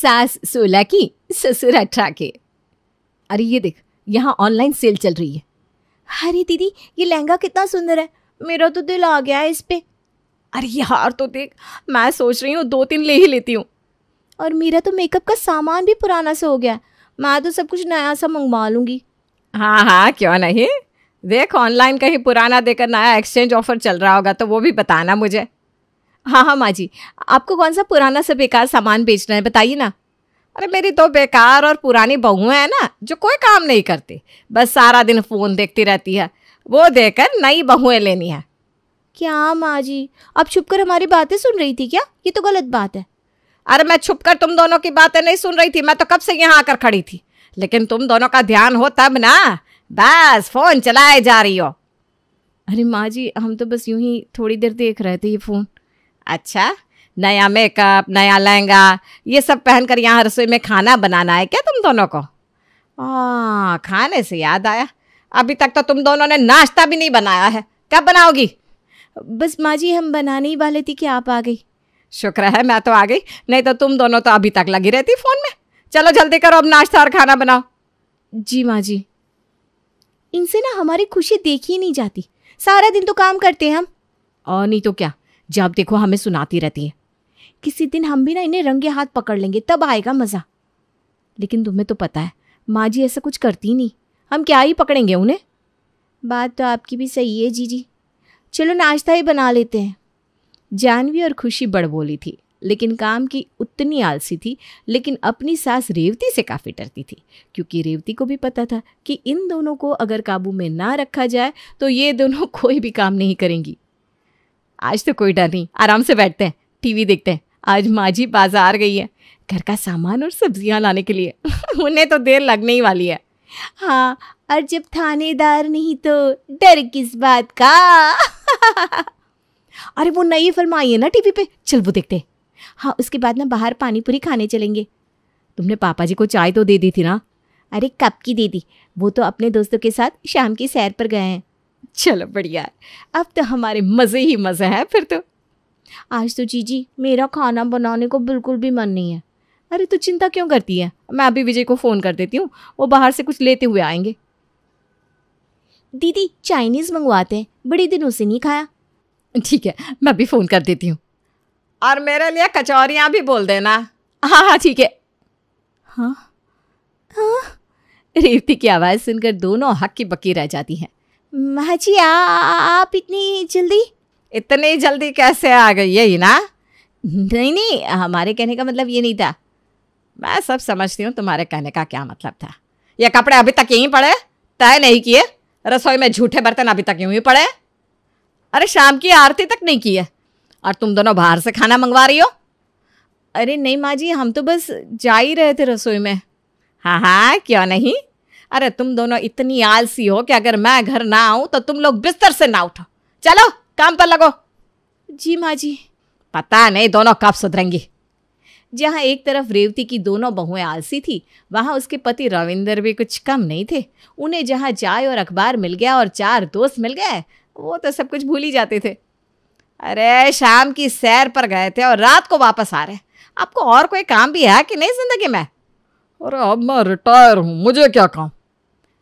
सास 16 की, ससुर 18 के। अरे ये देख, यहाँ ऑनलाइन सेल चल रही है। अरे दीदी, ये लहंगा कितना सुंदर है, मेरा तो दिल आ गया है इस पे। अरे ये हार तो देख, मैं सोच रही हूँ 2-3 ले ही लेती हूँ। और मेरा तो मेकअप का सामान भी पुराना सा हो गया, मैं तो सब कुछ नया सा मंगवा लूंगी। हाँ हाँ, क्यों नहीं। देख, ऑनलाइन कहीं पुराना देकर नया एक्सचेंज ऑफर चल रहा होगा तो वो भी बताना मुझे। हाँ हाँ माँ जी, आपको कौन सा पुराना सा बेकार सामान बेचना है, बताइए ना। अरे मेरी तो बेकार और पुरानी बहुएं हैं ना, जो कोई काम नहीं करती, बस सारा दिन फ़ोन देखती रहती है, वो देकर नई बहुएं लेनी है। क्या माँ जी, आप छुप कर हमारी बातें सुन रही थी क्या? ये तो गलत बात है। अरे मैं छुप कर तुम दोनों की बातें नहीं सुन रही थी, मैं तो कब से यहाँ आकर खड़ी थी, लेकिन तुम दोनों का ध्यान हो तब ना, बस फ़ोन चलाए जा रही हो। अरे माँ जी, हम तो बस यूं ही थोड़ी देर देख रहे थे ये फ़ोन। अच्छा, नया मेकअप, नया लहंगा, ये सब पहनकर यहाँ रसोई में खाना बनाना है क्या तुम दोनों को? हाँ, खाने से याद आया, अभी तक तो तुम दोनों ने नाश्ता भी नहीं बनाया है, कब बनाओगी? बस माँ जी, हम बनाने ही वाले थी कि आप आ गई। शुक्र है मैं तो आ गई, नहीं तो तुम दोनों तो अभी तक लगी रहती फ़ोन में। चलो जल्दी करो, अब नाश्ता और खाना बनाओ। जी माँ जी। इनसे ना हमारी खुशी देखी ही नहीं जाती, सारा दिन तो काम करते हैं हम। और नहीं तो क्या, जब देखो हमें सुनाती रहती है। किसी दिन हम भी ना इन्हें रंगे हाथ पकड़ लेंगे, तब आएगा मज़ा। लेकिन तुम्हें तो पता है माँ जी ऐसा कुछ करती नहीं, हम क्या ही पकड़ेंगे उन्हें। बात तो आपकी भी सही है जीजी, चलो नाश्ता ही बना लेते हैं। जानवी और खुशी बड़बोली थी, लेकिन काम की उतनी आलसी थी, लेकिन अपनी सास रेवती से काफ़ी डरती थी, क्योंकि रेवती को भी पता था कि इन दोनों को अगर काबू में ना रखा जाए तो ये दोनों कोई भी काम नहीं करेंगी। आज तो कोई डर नहीं, आराम से बैठते हैं, टीवी देखते हैं। आज माँ जी बाजार गई है घर का सामान और सब्जियां लाने के लिए उन्हें तो देर लगने ही वाली है। हाँ, और जब थानेदार नहीं तो डर किस बात का। अरे वो नई फिल्म आई है ना टीवी पे, चल वो देखते हैं। हाँ, उसके बाद ना बाहर पानी पूरी खाने चलेंगे। तुमने पापा जी को चाय तो दे दी थी ना? अरे कब की दे दी, वो तो अपने दोस्तों के साथ शाम की सैर पर गए हैं। चलो बढ़िया है, अब तो हमारे मज़े ही मज़े हैं फिर तो। आज तो जीजी मेरा खाना बनाने को बिल्कुल भी मन नहीं है। अरे तो चिंता क्यों करती है, मैं अभी विजय को फ़ोन कर देती हूँ, वो बाहर से कुछ लेते हुए आएंगे। दीदी चाइनीज़ मंगवाते हैं, बड़े दिनों से नहीं खाया। ठीक है, मैं भी फ़ोन कर देती हूँ। और मेरे लिए कचौरियाँ भी बोल देना। हाँ हाँ ठीक है। हाँ हाँ, रेवती की आवाज़ सुनकर दोनों हक्की बक्की रह जाती हैं। माँ जी, आप इतनी जल्दी? इतनी जल्दी कैसे आ गई, यही ना? नहीं नहीं, हमारे कहने का मतलब ये नहीं था। मैं सब समझती हूँ तुम्हारे कहने का क्या मतलब था। ये कपड़े अभी तक यहीं पड़े, तय नहीं किए, रसोई में झूठे बर्तन अभी तक यूं ही पड़े। अरे शाम की आरती तक नहीं की है और तुम दोनों बाहर से खाना मंगवा रही हो। अरे नहीं माँ जी, हम तो बस जा ही रहे थे रसोई में। हाँ हाँ, क्यों नहीं। अरे तुम दोनों इतनी आलसी हो कि अगर मैं घर ना आऊँ तो तुम लोग बिस्तर से ना उठो। चलो काम पर लगो। जी माँ जी। पता नहीं दोनों कब सुधरेंगी। जहाँ एक तरफ रेवती की दोनों बहुएं आलसी थी, वहाँ उसके पति रविंदर भी कुछ कम नहीं थे। उन्हें जहाँ चाय और अखबार मिल गया और 4 दोस्त मिल गए, वो तो सब कुछ भूल ही जाते थे। अरे शाम की सैर पर गए थे और रात को वापस आ रहे। आपको और कोई काम भी है कि नहीं जिंदगी में? अरे अब मैं रिटायर हूँ, मुझे क्या काम।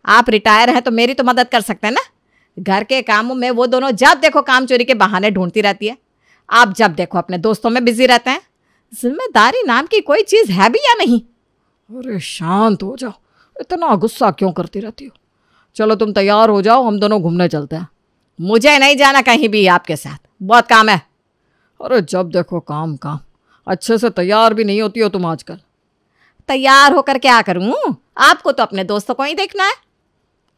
आप रिटायर हैं तो मेरी तो मदद कर सकते हैं ना। घर के कामों में वो दोनों जब देखो काम चोरी के बहाने ढूंढती रहती है, आप जब देखो अपने दोस्तों में बिजी रहते हैं। जिम्मेदारी नाम की कोई चीज़ है भी या नहीं? अरे शांत हो जाओ, इतना गुस्सा क्यों करती रहती हो। चलो तुम तैयार हो जाओ, हम दोनों घूमने चलते हैं। मुझे नहीं जाना कहीं भी आपके साथ, बहुत काम है। अरे जब देखो काम काम, अच्छे से तैयार भी नहीं होती हो तुम आजकल। तैयार होकर क्या करूं, आपको तो अपने दोस्तों को ही देखना है।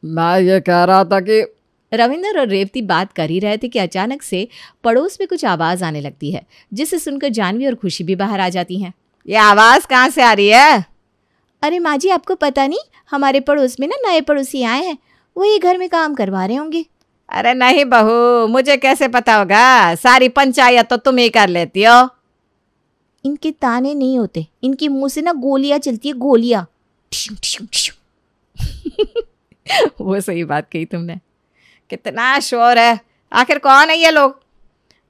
मैं ये कह रहा था कि रविंदर और रेवती बात कर ही रहे थे कि अचानक से पड़ोस में कुछ आवाज़ आने लगती है, जिसे सुनकर जानवी और खुशी भी बाहर आ जाती हैं। ये आवाज़ कहाँ से आ रही है? अरे माँ जी, आपको पता नहीं, हमारे पड़ोस में ना नए पड़ोसी आए हैं, वो ये घर में काम करवा रहे होंगे। अरे नहीं बहू, मुझे कैसे पता होगा, सारी पंचायत तो तुम ही कर लेती हो। इनके ताने नहीं होते, इनके मुंह से ना गोलियां चलती है, गोलियां। वो सही बात कही तुमने, कितना शोर है। आखिर कौन है ये लोग?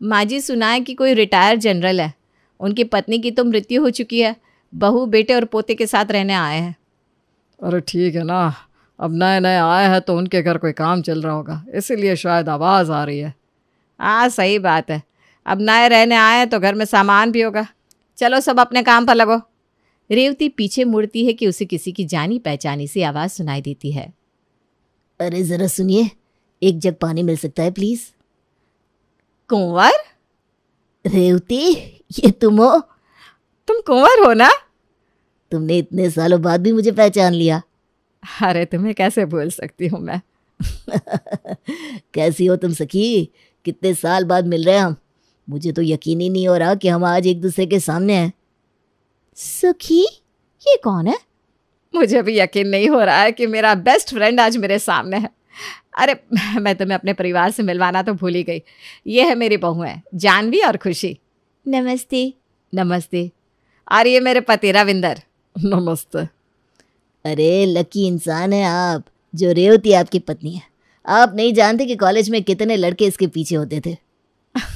माँ जी, सुना है कि कोई रिटायर्ड जनरल है, उनकी पत्नी की तो मृत्यु हो चुकी है, बहू बेटे और पोते के साथ रहने आए हैं। अरे ठीक है ना, अब नए नए आए हैं तो उनके घर कोई काम चल रहा होगा, इसीलिए शायद आवाज़ आ रही है। हाँ सही बात है, अब नए रहने आए हैं तो घर में सामान भी होगा। चलो सब अपने काम पर लगो। रेवती पीछे मुड़ती है कि उसे किसी की जानी पहचानी सी आवाज़ सुनाई देती है। अरे ज़रा सुनिए, एक जग पानी मिल सकता है प्लीज़? कुंवर? रेवती, ये तुम हो? तुम कुंवर हो ना? तुमने इतने सालों बाद भी मुझे पहचान लिया। अरे तुम्हें कैसे भूल सकती हूँ मैं। कैसी हो तुम सखी? कितने साल बाद मिल रहे हैं हम। मुझे तो यकीन ही नहीं हो रहा कि हम आज एक दूसरे के सामने हैं। सखी? ये कौन है? मुझे भी यकीन नहीं हो रहा है कि मेरा बेस्ट फ्रेंड आज मेरे सामने है। अरे मैं तुम्हें अपने परिवार से मिलवाना तो भूल ही गई। ये है मेरी बहू है जानवी और खुशी। नमस्ते। नमस्ते। और ये मेरे पति रविंदर। नमस्ते। अरे लकी इंसान है आप, जो रेवती आपकी पत्नी है। आप नहीं जानते कि कॉलेज में कितने लड़के इसके पीछे होते थे।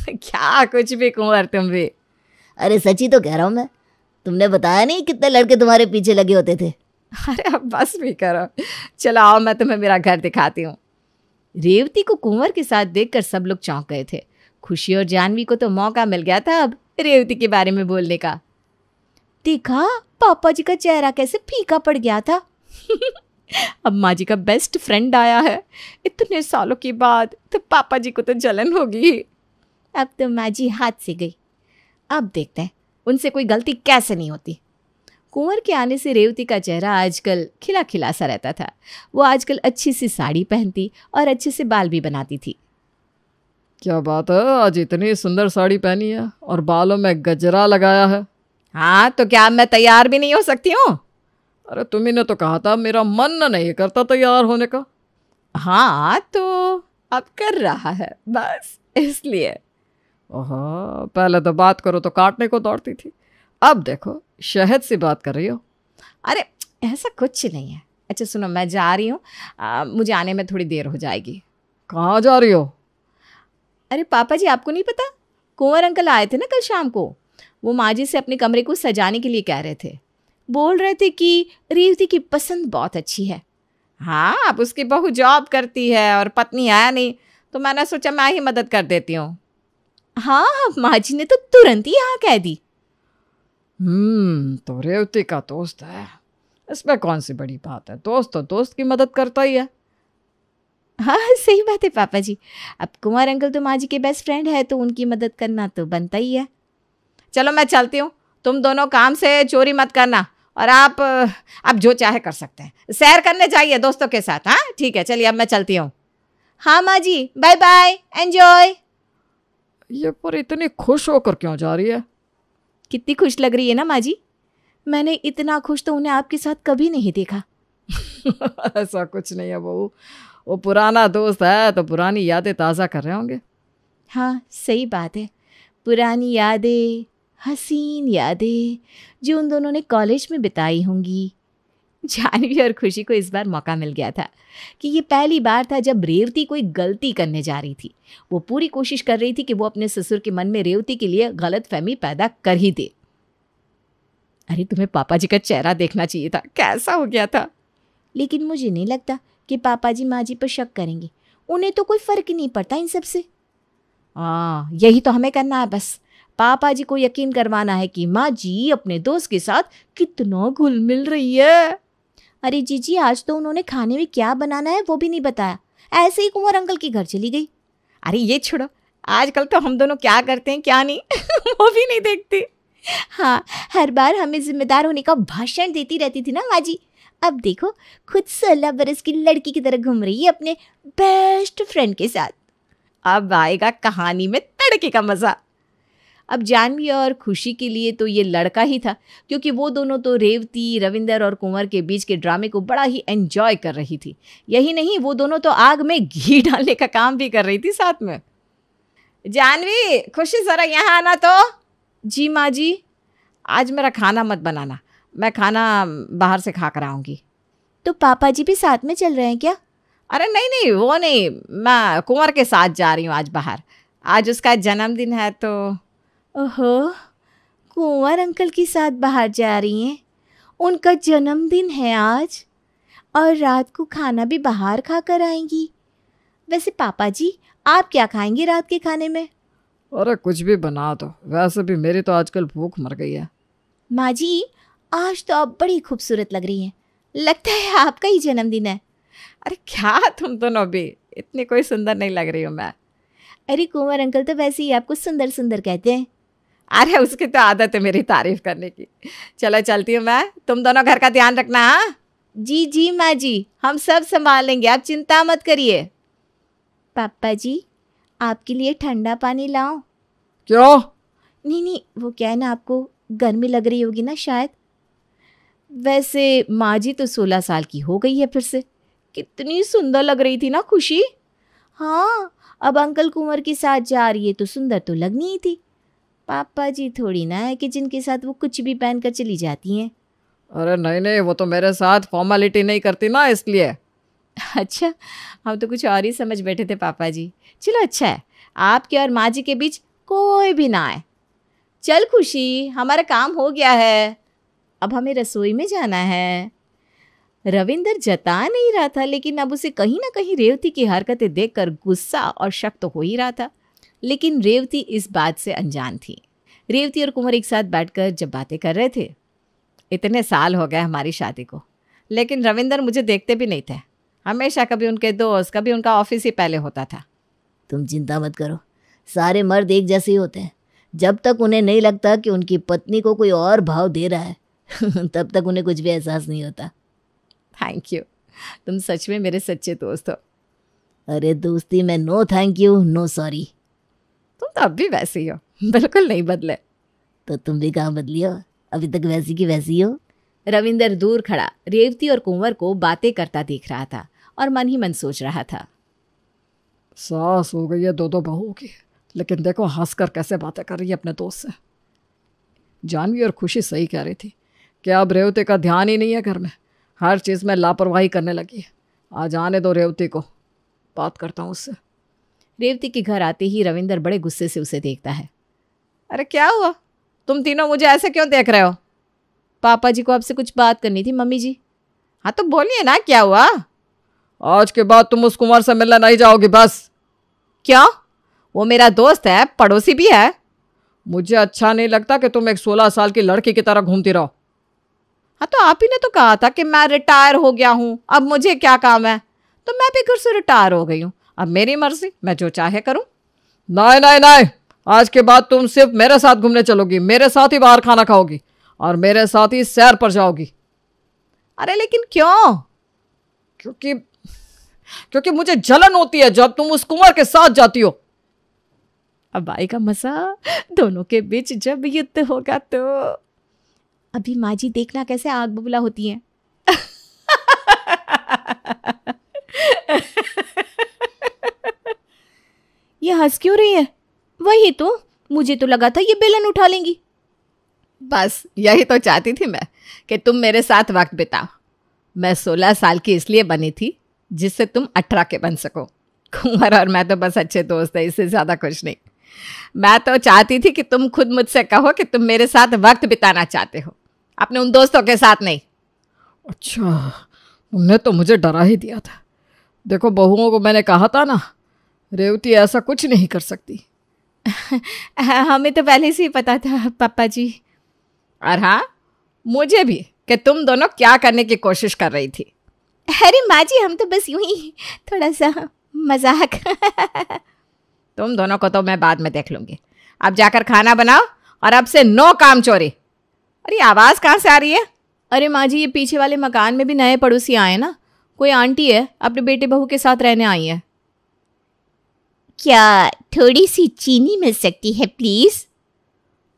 क्या कुछ भी कुंवर तुम भी। अरे सच्ची तो कह रहा हूँ मैं। तुमने बताया नहीं कितने लड़के तुम्हारे पीछे लगे होते थे। अरे अब बस भी करो, चलो आओ मैं तुम्हें मेरा घर दिखाती हूँ। रेवती को कुंवर के साथ देखकर सब लोग चौंक गए थे। खुशी और जानवी को तो मौका मिल गया था अब रेवती के बारे में बोलने का। देखा पापा जी का चेहरा कैसे फीका पड़ गया था। अब माँ जी का बेस्ट फ्रेंड आया है इतने सालों के बाद, तो पापा जी को तो जलन होगी। अब तो माँ जी हाथ से गई, अब देखते हैं उनसे कोई गलती कैसे नहीं होती। कुंवर के आने से रेवती का चेहरा आजकल खिला खिला सा रहता था। वो आजकल अच्छी सी साड़ी पहनती और अच्छे से बाल भी बनाती थी। क्या बात है, आज इतनी सुंदर साड़ी पहनी है और बालों में गजरा लगाया है। हाँ तो क्या मैं तैयार भी नहीं हो सकती हूँ? अरे तुम्ही ने तो कहा था मेरा मन नहीं करता तैयार होने का। हाँ तो अब कर रहा है बस इसलिए। ओह, पहले तो बात करो तो काटने को दौड़ती थी, अब देखो शहद से बात कर रही हो। अरे ऐसा कुछ नहीं है। अच्छा सुनो, मैं जा रही हूँ, मुझे आने में थोड़ी देर हो जाएगी। कहाँ जा रही हो? अरे पापा जी आपको नहीं पता, कुंवर अंकल आए थे ना कल शाम को। वो माँ जी से अपने कमरे को सजाने के लिए कह रहे थे। बोल रहे थे कि रेवती की पसंद बहुत अच्छी है। हाँ अब उसकी बहू जॉब करती है और पत्नी आया नहीं, तो मैंने सोचा मैं ही मदद कर देती हूँ। हाँ माँ जी ने तो तुरंत ही हाँ कह दी। तो रेवती का दोस्त है, इसमें कौन सी बड़ी बात है, दोस्त तो दोस्त की मदद करता ही है। हाँ सही बात है पापा जी, अब कुंवर अंकल तो माँ जी के बेस्ट फ्रेंड है तो उनकी मदद करना तो बनता ही है। चलो मैं चलती हूँ, तुम दोनों काम से चोरी मत करना, और आप जो चाहे कर सकते हैं, सैर करने जाइए दोस्तों के साथ। हाँ ठीक है, चलिए अब मैं चलती हूँ। हाँ माँ जी बाय बाय, एंजॉय। ये पर इतनी खुश होकर क्यों जा रही है? कितनी खुश लग रही है ना माँ जी, मैंने इतना खुश तो उन्हें आपके साथ कभी नहीं देखा। ऐसा कुछ नहीं है बहू, वो पुराना दोस्त है तो पुरानी यादें ताज़ा कर रहे होंगे। हाँ सही बात है, पुरानी यादें, हसीन यादें जो उन दोनों ने कॉलेज में बिताई होंगी। जानवी और खुशी को इस बार मौका मिल गया था कि ये पहली बार था जब रेवती कोई गलती करने जा रही थी। वो पूरी कोशिश कर रही थी कि वो अपने ससुर के मन में रेवती के लिए गलतफहमी पैदा कर ही दे। अरे तुम्हें पापा जी का चेहरा देखना चाहिए था, कैसा हो गया था। लेकिन मुझे नहीं लगता कि पापा जी माँ जी पर शक करेंगे, उन्हें तो कोई फर्क ही नहीं पड़ता इन सब से। यही तो हमें करना है, बस पापा जी को यकीन करवाना है कि माँ जी अपने दोस्त के साथ कितना घुल मिल रही है। अरे जीजी आज तो उन्होंने खाने में क्या बनाना है वो भी नहीं बताया, ऐसे ही कुंवर अंकल के घर चली गई। अरे ये छोड़ो, आजकल तो हम दोनों क्या करते हैं क्या नहीं वो भी नहीं देखती। हाँ हर बार हमें जिम्मेदार होने का भाषण देती रहती थी ना माँ जी, अब देखो खुद 16 बरस की लड़की की तरह घूम रही है अपने बेस्ट फ्रेंड के साथ। अब आएगा कहानी में तड़के का मज़ा। अब जानवी और खुशी के लिए तो ये लड़का ही था, क्योंकि वो दोनों तो रेवती, रविंदर और कुंवर के बीच के ड्रामे को बड़ा ही एंजॉय कर रही थी। यही नहीं, वो दोनों तो आग में घी डालने का काम भी कर रही थी साथ में। जानवी, खुशी ज़रा यहाँ आना तो। जी माँ जी। आज मेरा खाना मत बनाना, मैं खाना बाहर से खा कर आऊँगी। तो पापा जी भी साथ में चल रहे हैं क्या? अरे नहीं नहीं, वो नहीं, मैं कुंवर के साथ जा रही हूँ आज बाहर, आज उसका जन्मदिन है तो। ओहो, कुंवर अंकल के साथ बाहर जा रही हैं? उनका जन्मदिन है आज और रात को खाना भी बाहर खा कर आएंगी। वैसे पापा जी, आप क्या खाएंगे रात के खाने में? अरे कुछ भी बना दो, वैसे भी मेरी तो आजकल भूख मर गई है। माँ जी, आज तो आप बड़ी खूबसूरत लग रही हैं। लगता है आपका ही जन्मदिन है। अरे क्या तुम दोनों भी, इतनी कोई सुंदर नहीं लग रही हूँ मैं। अरे कुंवर अंकल तो वैसे ही आपको सुंदर सुंदर कहते हैं। अरे उसकी तो आदत है मेरी तारीफ करने की। चलो चलती हूँ मैं, तुम दोनों घर का ध्यान रखना। हाँ जी जी माँ जी, हम सब संभाल लेंगे, आप चिंता मत करिए। पापा जी, आपके लिए ठंडा पानी लाऊं? क्यों? नहीं, वो क्या है ना, आपको गर्मी लग रही होगी ना शायद। वैसे माँ जी तो 16 साल की हो गई है फिर से। कितनी सुंदर लग रही थी ना खुशी। हाँ, अब अंकल कुंवर के साथ जा रही है तो सुंदर तो लगनी ही थी। पापा जी थोड़ी ना है कि जिनके साथ वो कुछ भी पहन कर चली जाती हैं। अरे नहीं, वो तो मेरे साथ फॉर्मेलिटी नहीं करती ना, इसलिए। अच्छा, हम तो कुछ और ही समझ बैठे थे पापा जी। चलो अच्छा है, आपके और माँ जी के बीच कोई भी ना आए। चल खुशी, हमारा काम हो गया है, अब हमें रसोई में जाना है। रविंदर जता नहीं रहा था, लेकिन अब उसे कहीं ना कहीं रेवती की हरकतें देखकर गुस्सा और शक तो हो ही रहा था। लेकिन रेवती इस बात से अनजान थी। रेवती और कुंवर एक साथ बैठकर जब बातें कर रहे थे, इतने साल हो गए हमारी शादी को, लेकिन रविंदर मुझे देखते भी नहीं थे। हमेशा कभी उनके दोस्त, कभी उनका ऑफिस ही पहले होता था। तुम चिंता मत करो, सारे मर्द एक जैसे ही होते हैं। जब तक उन्हें नहीं लगता कि उनकी पत्नी को कोई और भाव दे रहा है तब तक उन्हें कुछ भी एहसास नहीं होता। थैंक यू, तुम सच में मेरे सच्चे दोस्त हो। अरे दोस्ती में no thank you no sorry. तुम तो अब भी वैसे ही हो, बिल्कुल नहीं बदले। तो तुम भी कहाँ बदली हो, अभी तक वैसी की वैसी हो। रविंदर दूर खड़ा रेवती और कुंवर को बातें करता देख रहा था और मन ही मन सोच रहा था, सास हो गई है दो बहुओं की, लेकिन देखो हंसकर कैसे बातें कर रही है अपने दोस्त से। जानवी और खुशी सही कह रही थी कि अब रेवती का ध्यान ही नहीं है घर में, हर चीज़ में लापरवाही करने लगी है। आज आने दो रेवती को, बात करता हूँ उससे। रेवती के घर आते ही रविंदर बड़े गुस्से से उसे देखता है। अरे क्या हुआ, तुम तीनों मुझे ऐसे क्यों देख रहे हो? पापा जी को आपसे कुछ बात करनी थी मम्मी जी। हाँ तो बोलिए ना, क्या हुआ? आज के बाद तुम उस कुंवर से मिलने नहीं जाओगी बस। क्यों? वो मेरा दोस्त है, पड़ोसी भी है। मुझे अच्छा नहीं लगता कि तुम एक 16 साल की लड़की की तरह घूमती रहो। हाँ तो आप ही ने तो कहा था कि मैं रिटायर हो गया हूँ, अब मुझे क्या काम है। तो मैं भी घर से रिटायर हो गई हूँ, अब मेरी मर्जी, मैं जो चाहे करूँ। नहीं, आज के बाद तुम सिर्फ मेरे साथ घूमने चलोगी, मेरे साथ ही बाहर खाना खाओगी और मेरे साथ ही सैर पर जाओगी। अरे लेकिन क्यों? क्योंकि मुझे जलन होती है जब तुम उस कुंवर के साथ जाती हो। अब आएगा मजा दोनों के बीच जब युद्ध होगा तो। अभी माँ जी देखना कैसे आग बबूला होती हैं। ये हंस क्यों रही है? वही तो, मुझे तो लगा था ये बेलन उठा लेंगी। बस यही तो चाहती थी मैं कि तुम मेरे साथ वक्त बिताओ। मैं 16 साल की इसलिए बनी थी जिससे तुम 18 के बन सको। कुंवर और मैं तो बस अच्छे दोस्त हैं, इससे ज़्यादा कुछ नहीं। मैं तो चाहती थी कि तुम खुद मुझसे कहो कि तुम मेरे साथ वक्त बिताना चाहते हो, अपने उन दोस्तों के साथ नहीं। अच्छा, तुमने तो मुझे डरा ही दिया था। देखो बहुओं को मैंने कहा था ना, रेवती ऐसा कुछ नहीं कर सकती। हमें तो पहले से ही पता था पापा जी। और हाँ, मुझे भी, कि तुम दोनों क्या करने की कोशिश कर रही थी। अरे माँ जी, हम तो बस यूं ही थोड़ा सा मजाक। तुम दोनों को तो मैं बाद में देख लूंगी। अब जाकर खाना बनाओ और अब से नो काम चोरी। अरे आवाज़ कहाँ से आ रही है? अरे माँ जी, ये पीछे वाले मकान में भी नए पड़ोसी आए ना, कोई आंटी है अपने बेटे बहू के साथ रहने आई है। क्या थोड़ी सी चीनी मिल सकती है प्लीज?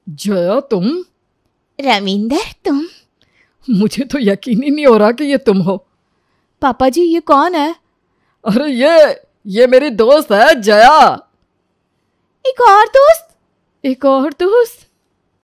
जया तुम? रविंदर तुम? मुझे तो यकीन ही नहीं हो रहा कि ये तुम हो। पापा जी, ये कौन है? अरे ये मेरी दोस्त है जया। एक और दोस्त? एक और दोस्त?